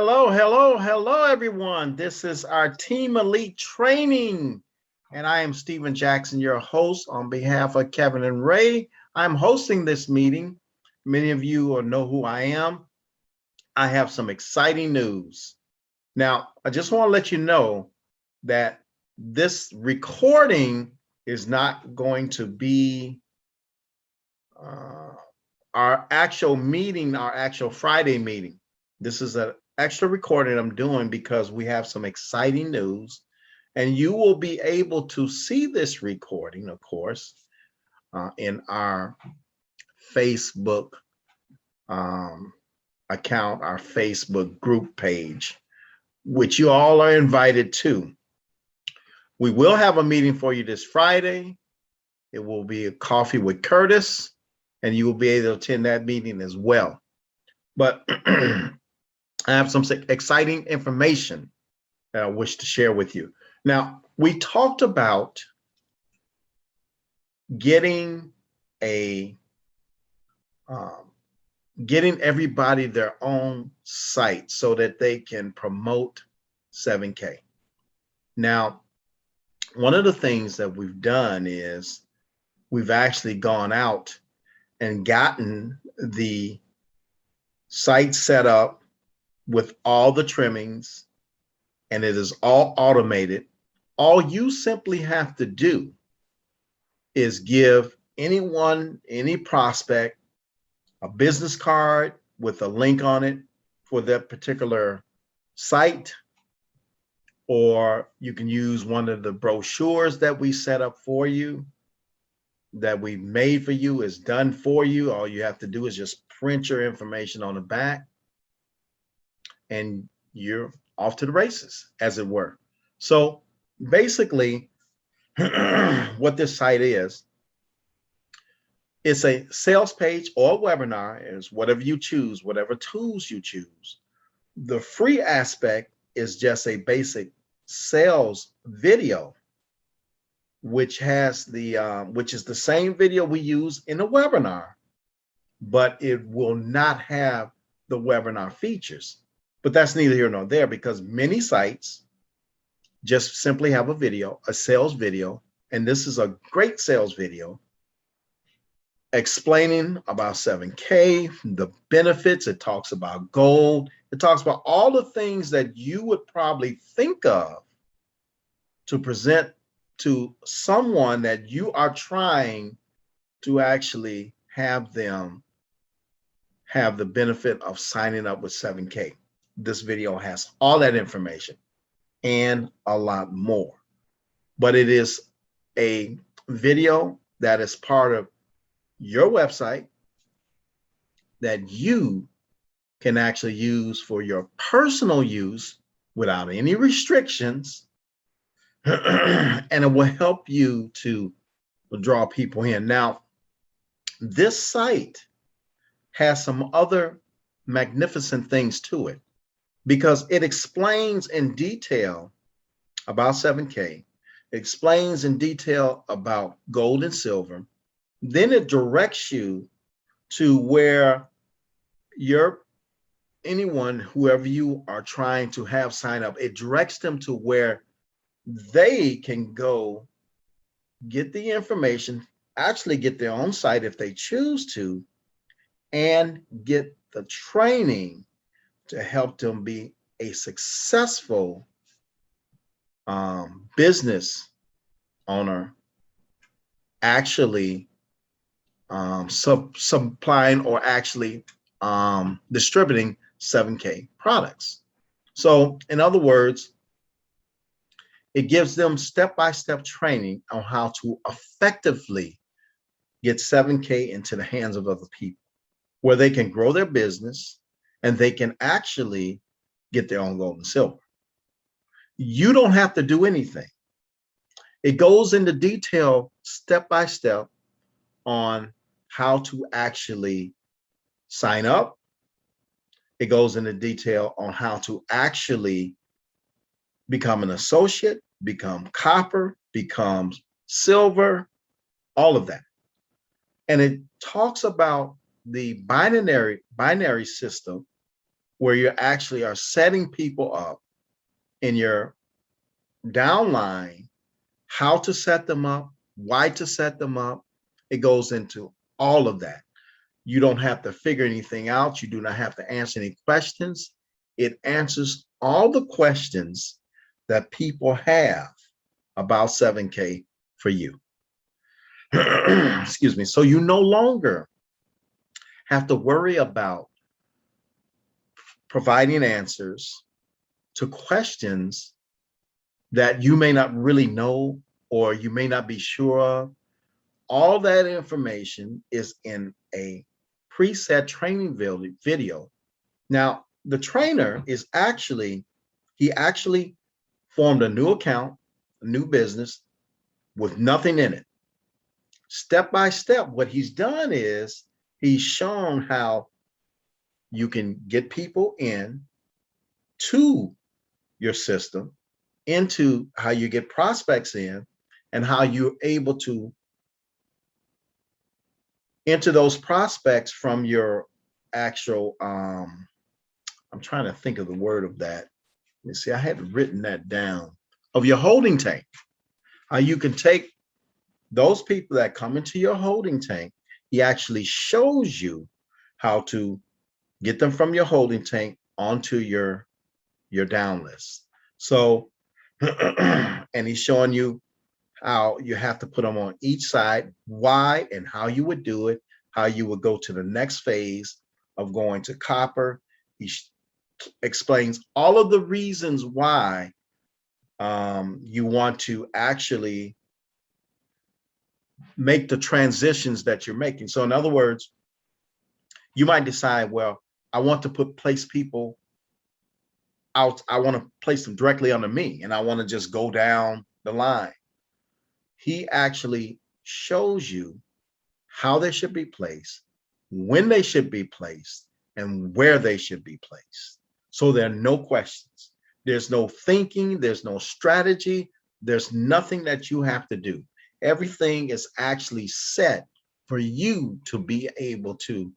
Hello, hello, hello, everyone. This is our Team Elite Training, and I am Stephen Jackson, your host. On behalf of Kevin and Ray, I'm hosting this meeting. Many of you will know who I am. I have some exciting news. Now, I just want to let you know that this recording is not going to be our actual meeting, our actual Friday meeting. This is an extra recording I'm doing because we have some exciting news, and you will be able to see this recording, of course, in our Facebook account, our Facebook group page, which you all are invited to. We will have a meeting for you this Friday. It will be a coffee with Curtis, and you will be able to attend that meeting as well. But I have some exciting information that I wish to share with you. Now, we talked about getting everybody their own site so that they can promote 7K. Now, one of the things that we've done is we've actually gone out and gotten the site set up with all the trimmings, and it is all automated. All you simply have to do is give anyone, any prospect, a business card with a link on it for that particular site, or you can use one of the brochures that we set up for you, that we made for you, is done for you. All you have to do is just print your information on the back, and you're off to the races, as it were. So basically, what this site is, it's a sales page or a webinar, is whatever you choose, whatever tools you choose. The free aspect is just a basic sales video, which has which is the same video we use in a webinar, but it will not have the webinar features. But that's neither here nor there, because many sites just simply have a video, a sales video, and this is a great sales video explaining about 7K, the benefits. It talks about gold. It talks about all the things that you would probably think of to present to someone that you are trying to actually have them have the benefit of signing up with 7K. This video has all that information and a lot more. But it is a video that is part of your website that you can actually use for your personal use without any restrictions. And it will help you to draw people in. Now, this site has some other magnificent things to it, because it explains in detail about 7K, it explains in detail about gold and silver. Then it directs you to where anyone, whoever you are trying to have sign up, it directs them to where they can go get the information, actually get their own site if they choose to, and get the training to help them be a successful business owner, actually supplying or actually distributing 7K products. So in other words, it gives them step-by-step training on how to effectively get 7K into the hands of other people, where they can grow their business and they can actually get their own gold and silver. You don't have to do anything. It goes into detail step-by-step on how to actually sign up. It goes into detail on how to actually become an associate, become copper, become silver, all of that. And it talks about the binary system where you actually are setting people up in your downline, how to set them up, why to set them up. It goes into all of that. You don't have to figure anything out. You do not have to answer any questions. It answers all the questions that people have about 7K for you. Excuse me. So you no longer have to worry about providing answers to questions that you may not really know or you may not be sure of. All that information is in a preset training video. Now, the trainer is he actually formed a new account, a new business with nothing in it. Step by step, what he's done is he's shown how you can get people in to your system, into how you get prospects in, and how you're able to enter those prospects from your actual I'm trying to think of the word of that. Let me see, I had written that down, of your holding tank. How you can take those people that come into your holding tank. He actually shows you how to get them from your holding tank onto your down list. So and he's showing you how you have to put them on each side, why and how you would do it, how you would go to the next phase of going to copper. He explains all of the reasons why you want to actually make the transitions that you're making. So in other words, you might decide, well, I want to place people out. I want to place them directly under me, and I want to just go down the line. He actually shows you how they should be placed, when they should be placed, and where they should be placed. So there are no questions. There's no thinking. There's no strategy. There's nothing that you have to do. Everything is actually set for you to be able to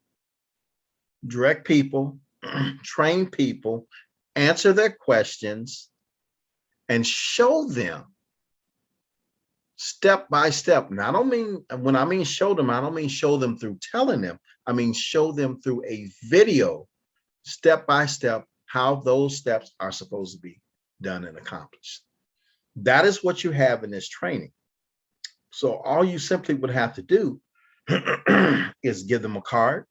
direct people, train people, answer their questions, and show them step by step. Now, I don't mean, when I mean show them, I don't mean show them through telling them. I mean show them through a video, step by step, how those steps are supposed to be done and accomplished. That is what you have in this training. So all you simply would have to do is give them a card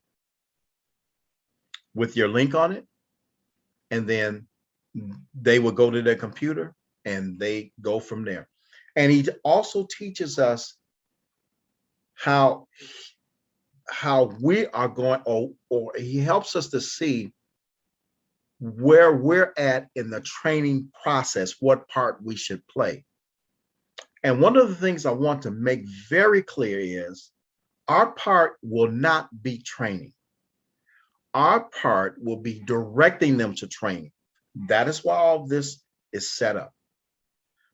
with your link on it, and then they will go to their computer and they go from there. And he also teaches us how we are going, or he helps us to see where we're at in the training process, what part we should play. And one of the things I want to make very clear is our part will not be training. Our part will be directing them to training. That is why all this is set up.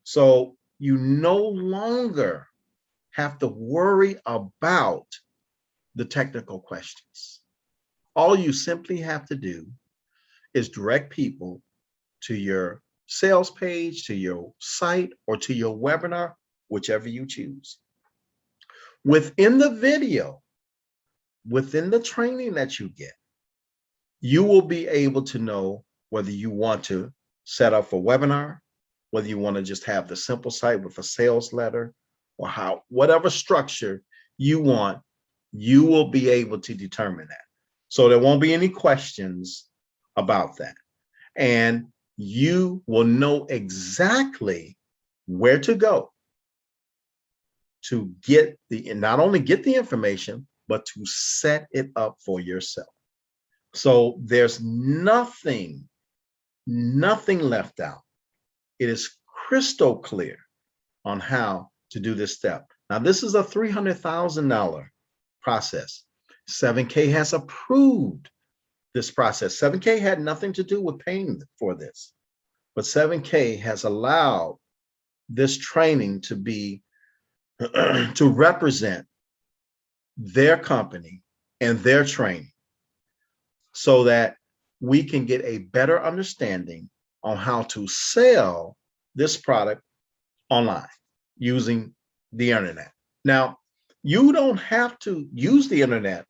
So you no longer have to worry about the technical questions. All you simply have to do is direct people to your sales page, to your site, or to your webinar, whichever you choose. Within the video, within the training that you get, you will be able to know whether you want to set up a webinar, whether you want to just have the simple site with a sales letter, or whatever structure you want, you will be able to determine that. So there won't be any questions about that. And you will know exactly where to go to get not only get the information, but to set it up for yourself. So there's nothing left out. It is crystal clear on how to do this step. Now, this is a $300,000 process. 7K has approved this process. 7K had nothing to do with paying for this, but 7K has allowed this training to be to represent their company and their training, so that we can get a better understanding on how to sell this product online using the internet. Now, you don't have to use the internet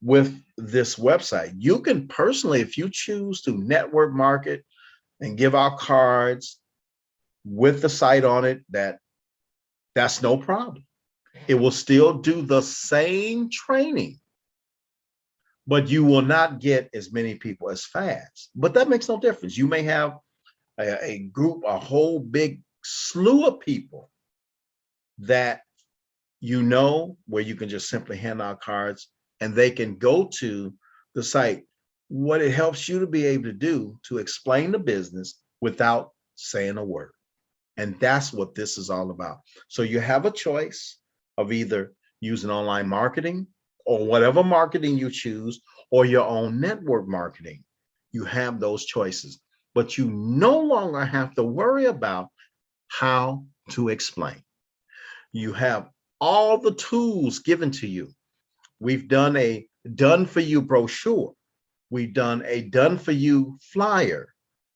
with this website. You can personally, if you choose to network market and give out cards with the site on it, that's no problem. It will still do the same training, but you will not get as many people as fast. But that makes no difference. You may have a group, a whole big slew of people that you know, where you can just simply hand out cards and they can go to the site. What it helps you to be able to do to explain the business without saying a word. And that's what this is all about. So you have a choice of either using online marketing or whatever marketing you choose, or your own network marketing. You have those choices, but you no longer have to worry about how to explain. You have all the tools given to you. We've done a done for you brochure. We've done a done for you flyer.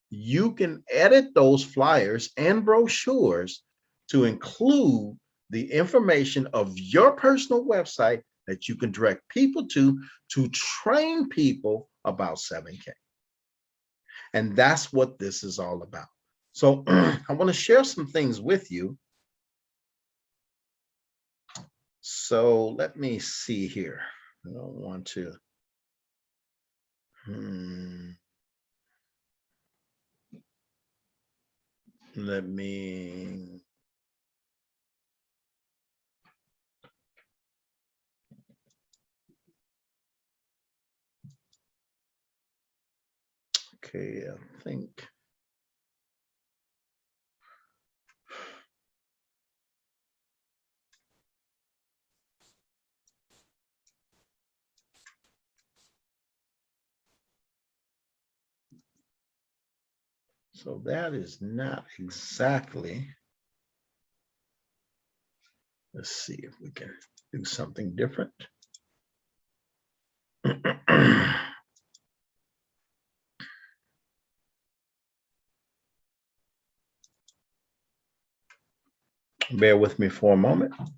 You can edit those flyers and brochures to include the information of your personal website that you can direct people to train people about 7K. And that's what this is all about. So I want to share some things with you. So let me see here. I don't want to. Let me. Okay, I think. So that is not exactly. Let's see if we can do something different. Bear with me for a moment. Let's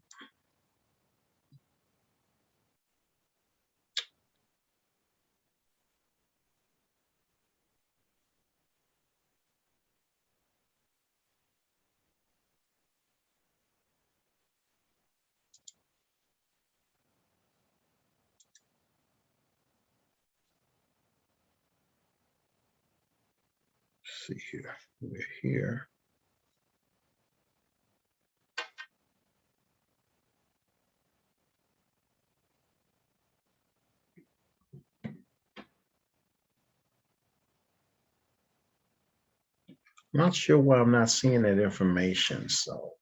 see here. We're here. Not sure why I'm not seeing that information. So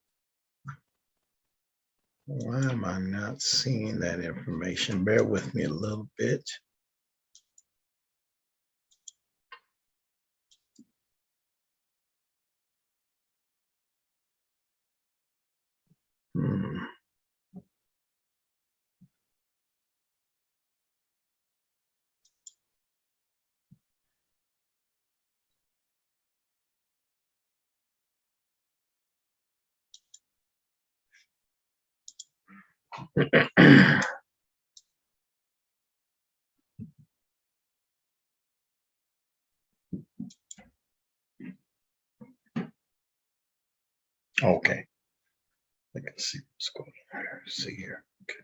why am I not seeing that information? Bear with me a little bit. Okay. I can see what's going on here. See here. Okay.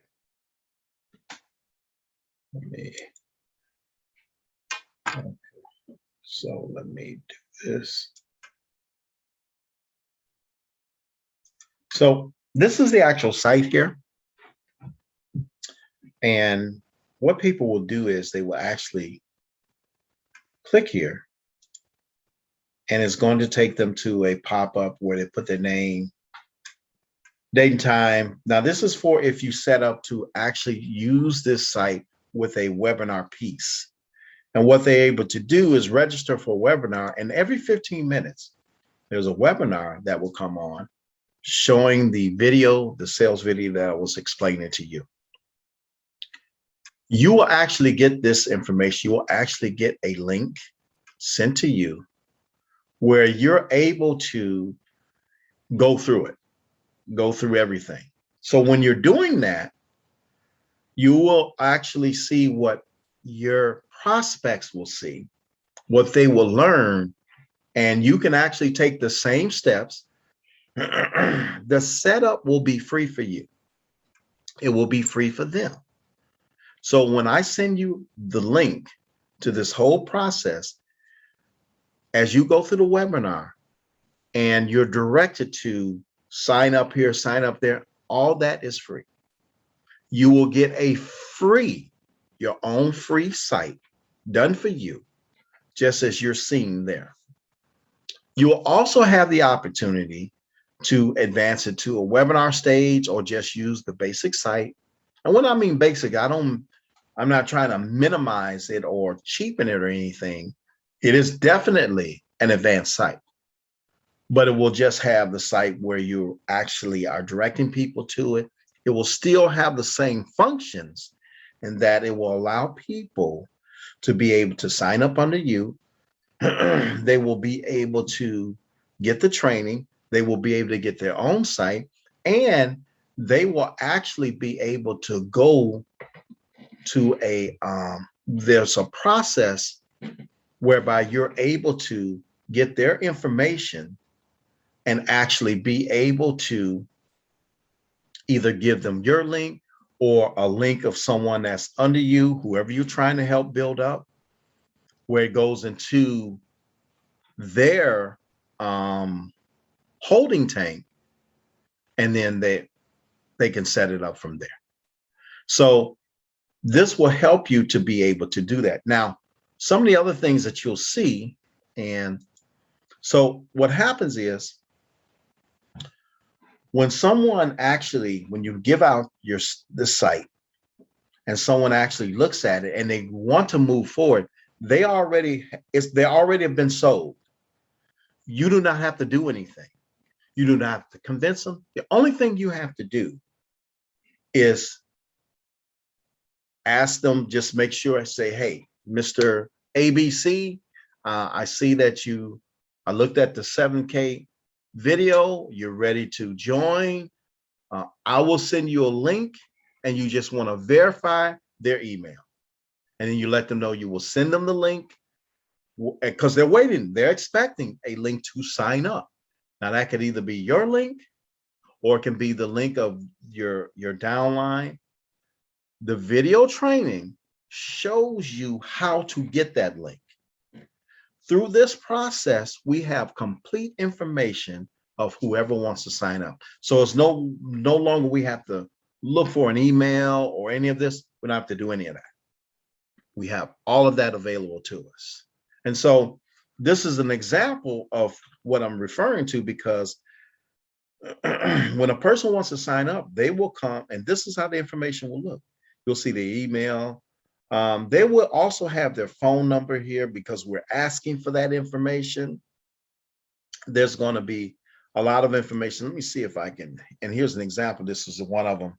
Let me. Okay. So let me do this. So this is the actual site here. And what people will do is they will actually click here, and it's going to take them to a pop-up where they put their name, date and time. Now, this is for if you set up to actually use this site with a webinar piece. And what they're able to do is register for a webinar, and every 15 minutes, there's a webinar that will come on showing the video, the sales video that I was explaining to you. You will actually get this information. You will actually get a link sent to you where you're able to go through it, go through everything. So when you're doing that, you will actually see what your prospects will see, what they will learn, and you can actually take the same steps. The setup will be free for you. It will be free for them. So when I send you the link to this whole process, as you go through the webinar and you're directed to sign up here, sign up there, all that is free. You will get your own free site done for you, just as you're seeing there. You will also have the opportunity to advance it to a webinar stage or just use the basic site. And when I mean basic, I'm not trying to minimize it or cheapen it or anything. It is definitely an advanced site, but it will just have the site where you actually are directing people to it. It will still have the same functions in that it will allow people to be able to sign up under you. They will be able to get the training. They will be able to get their own site, and they will actually be able to go to there's a process whereby you're able to get their information and actually be able to either give them your link or a link of someone that's under you, whoever you're trying to help build up, where it goes into their holding tank, and then they can set it up from there. So this will help you to be able to do that. Now, some of the other things that you'll see, and so what happens is when you give out the site and someone actually looks at it and they want to move forward, they already have been sold. You do not have to do anything. You do not have to convince them. The only thing you have to do is ask them, just make sure I say, hey, Mr. ABC, I see that I looked at the 7K video. You're ready to join. I will send you a link and you just want to verify their email. And then you let them know you will send them the link because they're expecting a link to sign up. Now that could either be your link or it can be the link of your downline. The video training shows you how to get that link. Through this process, we have complete information of whoever wants to sign up. So it's no longer we have to look for an email or any of this. We don't have to do any of that. We have all of that available to us. And so this is an example of what I'm referring to, because when a person wants to sign up, they will come, and this is how the information will look. You'll see the email. They will also have their phone number here because we're asking for that information. There's going to be a lot of information. Let me see if I can, and here's an example. This is one of them.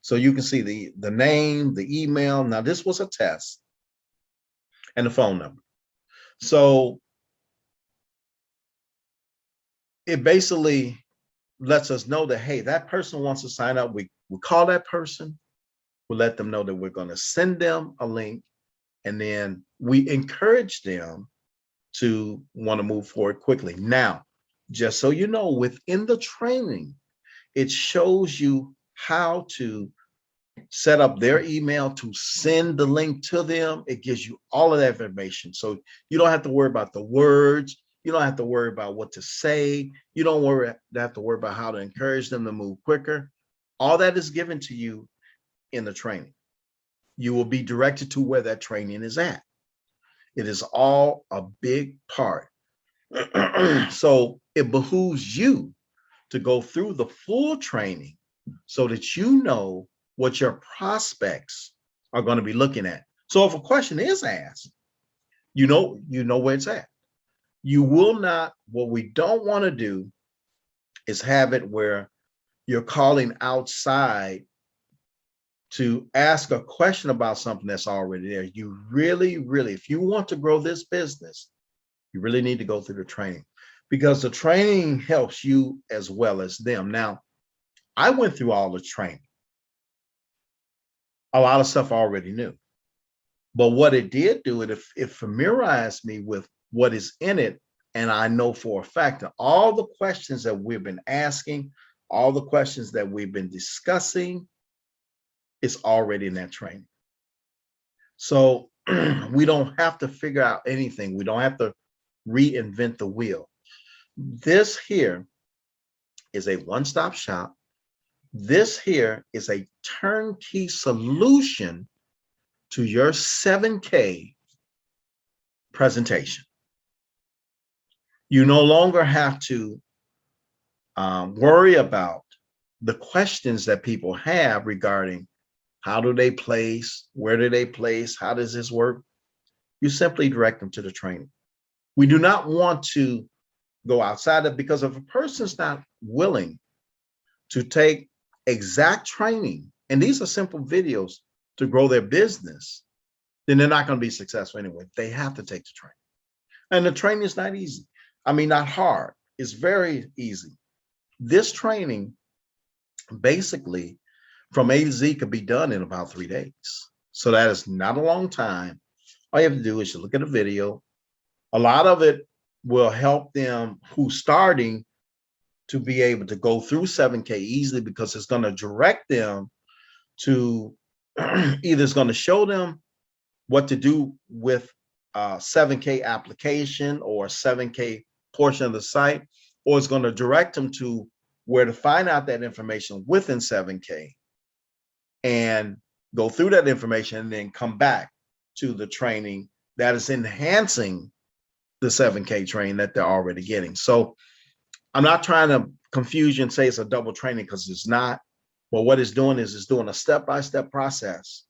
So you can see the name, the email. Now this was a test, and the phone number. So it basically lets us know that, hey, that person wants to sign up. We call that person. We'll let them know that we're going to send them a link, and then we encourage them to want to move forward quickly. Now, just so you know, within the training, it shows you how to set up their email to send the link to them. It gives you all of that information. So you don't have to worry about the words. You don't have to worry about what to say. You don't have to worry about how to encourage them to move quicker. All that is given to you in the training. You will be directed to where that training is at. It is all a big part. So it behooves you to go through the full training so that you know what your prospects are going to be looking at. So if a question is asked, you know where it's at. You will not, what we don't want to do is have it where you're calling outside to ask a question about something that's already there. You really, really, if you want to grow this business, you really need to go through the training, because the training helps you as well as them. Now, I went through all the training. A lot of stuff I already knew. But what it did do, it familiarized me with what is in it. And I know for a fact that all the questions that we've been asking, all the questions that we've been discussing, is already in that training. So we don't have to figure out anything. We don't have to reinvent the wheel. This here is a one-stop shop. This here is a turnkey solution to your 7K presentation. You no longer have to worry about the questions that people have regarding how do they place, where do they place, how does this work? You simply direct them to the training. We do not want to go outside of, because if a person's not willing to take exact training, and these are simple videos to grow their business, then they're not going to be successful anyway. They have to take the training. And the training is not easy. I mean, not hard. It's very easy. This training, basically, from A to Z, could be done in about 3 days. So that is not a long time. All you have to do is you look at a video. A lot of it will help them who's starting to be able to go through 7K easily, because it's going to direct them to either it's going to show them what to do with a 7K application or a 7K portion of the site, or it's going to direct them to where to find out that information within 7K and go through that information and then come back to the training that is enhancing the 7K training that they're already getting. So I'm not trying to confuse you and say it's a double training, because it's not. But what it's doing is it's doing a step-by-step process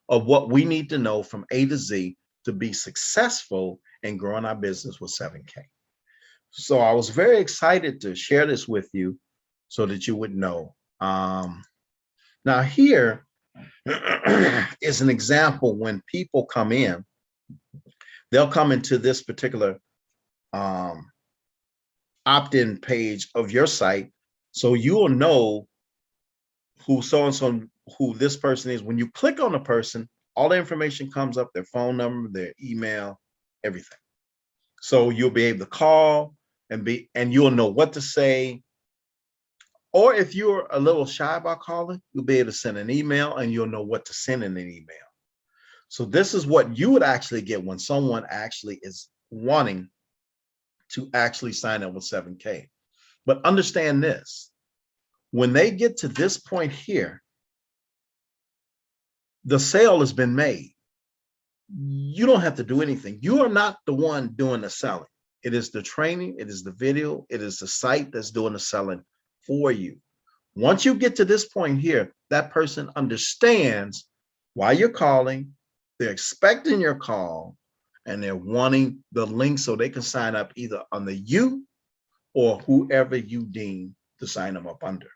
of what we need to know from A to Z to be successful in growing our business with 7K. So I was very excited to share this with you so that you would know. Now here is an example. When people come in, they'll come into this particular opt-in page of your site, so you will know who so-and-so, who this person is. When you click on the person, all the information comes up, their phone number, their email, everything. So you'll be able to call and you'll know what to say. Or if you're a little shy about calling, you'll be able to send an email and you'll know what to send in an email. So this is what you would actually get when someone actually is wanting to actually sign up with 7K. But understand this, when they get to this point here, the sale has been made. You don't have to do anything. You are not the one doing the selling. It is the training, it is the video, it is the site that's doing the selling for you. Once you get to this point here, that person understands why you're calling, they're expecting your call, and they're wanting the link so they can sign up either under you or whoever you deem to sign them up under.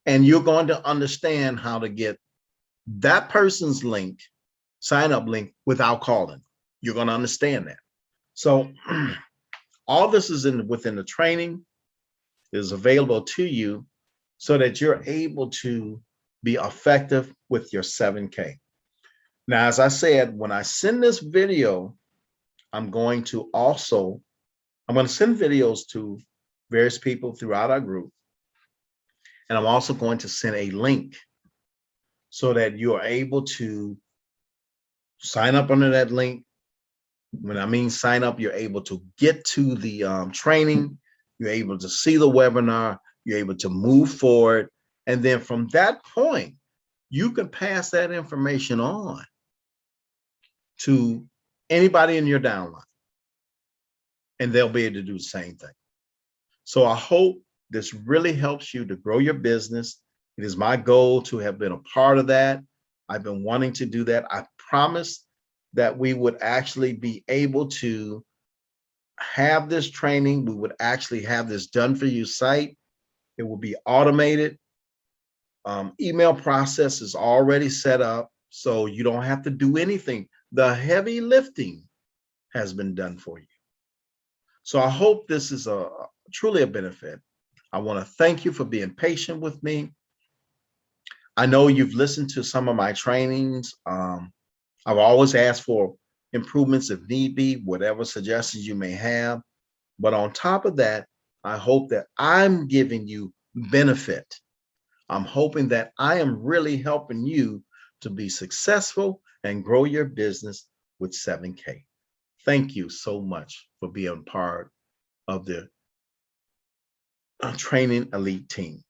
And you're going to understand how to get that person's link, sign up link, without calling. You're going to understand that. So all this is within the training, is available to you so that you're able to be effective with your 7K. Now, as I said, when I send this video, I'm going to send videos to various people throughout our group. And I'm also going to send a link so that you are able to sign up under that link. When I mean sign up, you're able to get to the training, you're able to see the webinar, you're able to move forward. And then from that point, you can pass that information on to anybody in your downline, and they'll be able to do the same thing. So I hope this really helps you to grow your business. It is my goal to have been a part of that. I've been wanting to do that. I promised that we would actually be able to have this training. We would actually have this done for you site. It will be automated. Email process is already set up, so you don't have to do anything. The heavy lifting has been done for you. So I hope this is a truly a benefit. I want to thank you for being patient with me. I know you've listened to some of my trainings. I've always asked for improvements if need be, whatever suggestions you may have. But on top of that, I hope that I'm giving you benefit. I'm hoping that I am really helping you to be successful and grow your business with 7K. Thank you so much for being part of the Training Elite team.